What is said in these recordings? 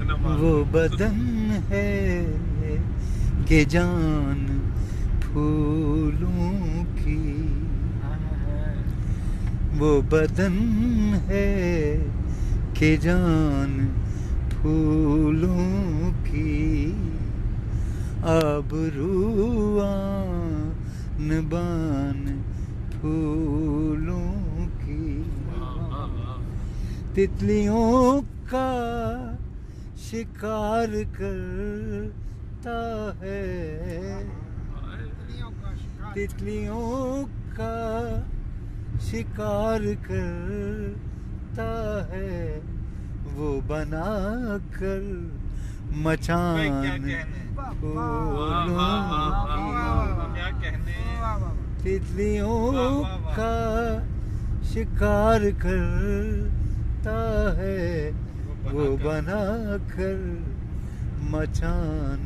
वो बदन है कि जान फूलों की, वो बदन है कि जान फूलों की, आबरूआन बान फूलों की, तितलियों का शिकार करता है, तितलियों का शिकार करता है, वो बना कर मचान फूलों की, तितलियों का शिकार करता है, वो बना कर मचान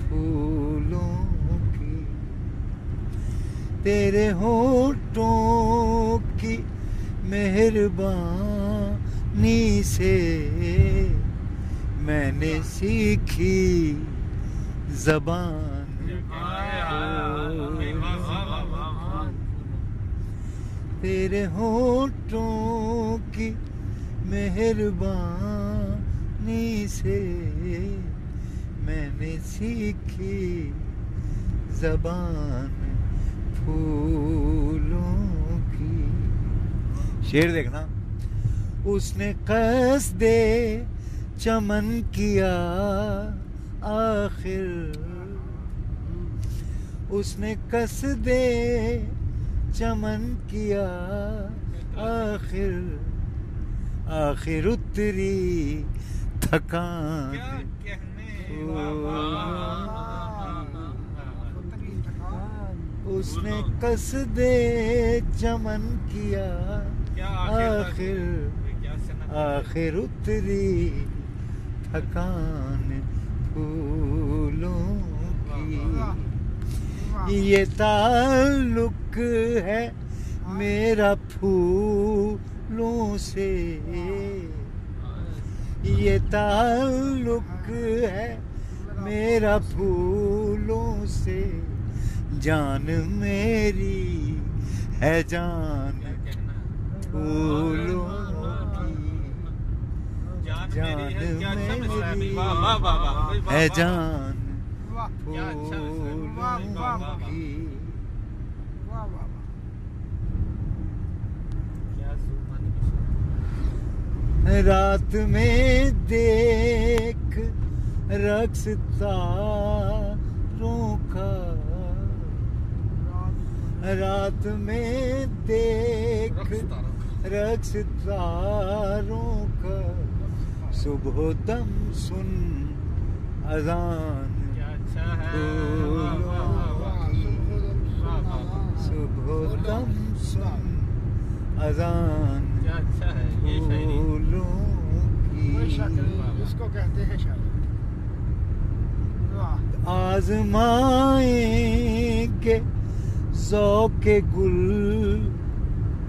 फूलों की। तेरे होठों की मेहरबानी से मैंने सीखी ज़बान, तेरे होठों की मेहरबानी से मैंने सीखी ज़बान फूलों की। शेर देखना। उसने कसदे चमन किया आखिर, उसने कसदे चमन किया आखिर, आखिर उतरी थकान उसने कसदे चमन किया आखिर, आखिर उतरी थकान फूलों की। ये ताल्लुक है मेरा फूलों से, ये ताल्लुक है मेरा फूलों से, जान मेरी है जान फूलों की, जान मेरी है जान फूलों की। रात में देख रक्स तारों का, रात में देख रक्स तारों का, सुबह दम सुन अज़ान फूलों की, सुबह दम सुन अज़ान फूलों की। इसको कहते हैं शायरी। आज़माएंगे ज़ौक़े गुल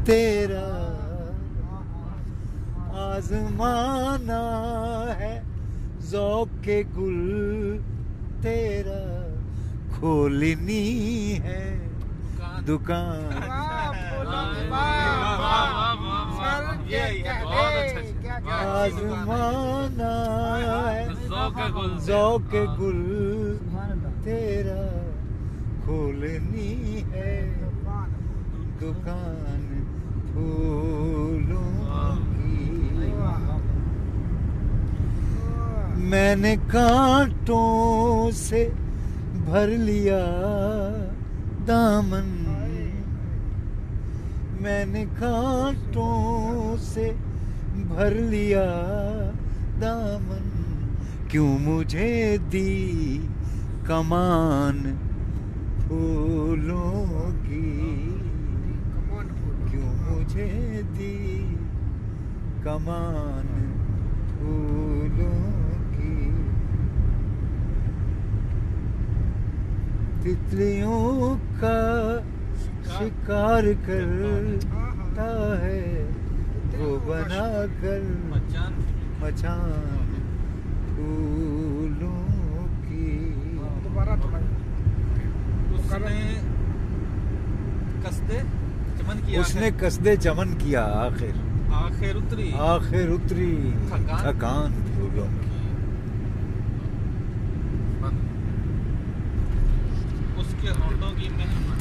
तेरा, आज़माना है ज़ौक़े गुल तेरा, खोलनी है दुकान। आज़माना है ज़ौक़े गुल तेरा, खोलनी है दुकान फूलों की। मैंने कांटों से भर लिया दामन, मैंने कांटों से भर लिया दामन, क्यों मुझे दी कमान फूलों की, क्यों मुझे दी कमान फूलों की। तितलियों का शिकार करता है वो बनाकर मचान फूलों की। दोबारा थोड़ा उसने कसदे चमन किया उसने कसदे चमन किया आखिर आखिर उतरी उतरी थकान थकान फूलों की। उसके होंठों की मेहमान